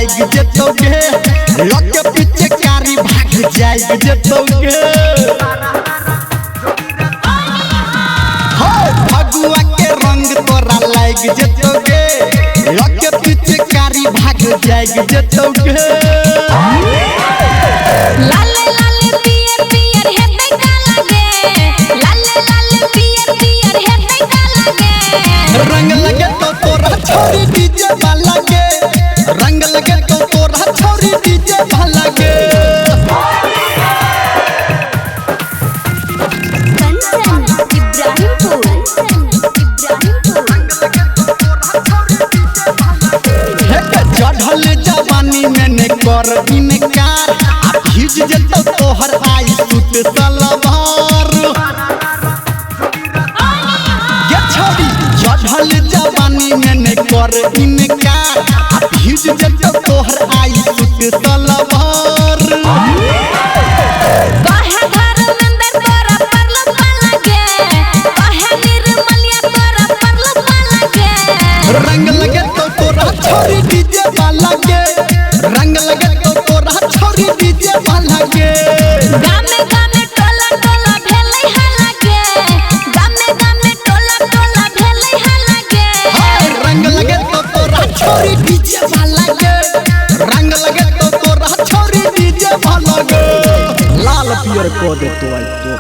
लाग जतोगे लक पीछे कारी भाग जाए जतोगे हो फगुआ के रंग तोरा लाग जतोगे लक पीछे कारी भाग जाए जतोगे लाले लाले पियर पियर हेतै का लागे लाले लाले पियर पियर हेतै का लागे रंग लगे तो तोरा छोरी डीजे वाला के रंग लगे तो तोरा छोरी डीजे वाला के कंचन इब्राहिमपुर चढ़ल जवानी में ने कर इनकार आ भीज जतो तोहर आई सूट सलवार ये छोरी चढ़ल जवानी में ने कर इनकार आ भीज जतो तोहर आई सूट सलवार काहे घर अंदर तोरा परलो पाला के काहे निर्मलिया तोरा परलो पाला के रंग लगे तो तोरा छोरी डीजे वाला के रंग लगे तो तोरा छोरी डीजे वाला के गामे गामे टोला टोला भेलै हल्ला के गामे टोला टोला भेलै हल्ला के हाय रंग लगे तो तोरा छोरी डीजे वाला के रंग लगे तो तोरा छोरी डीजे वाला के लाल पियर को दे तो आई तो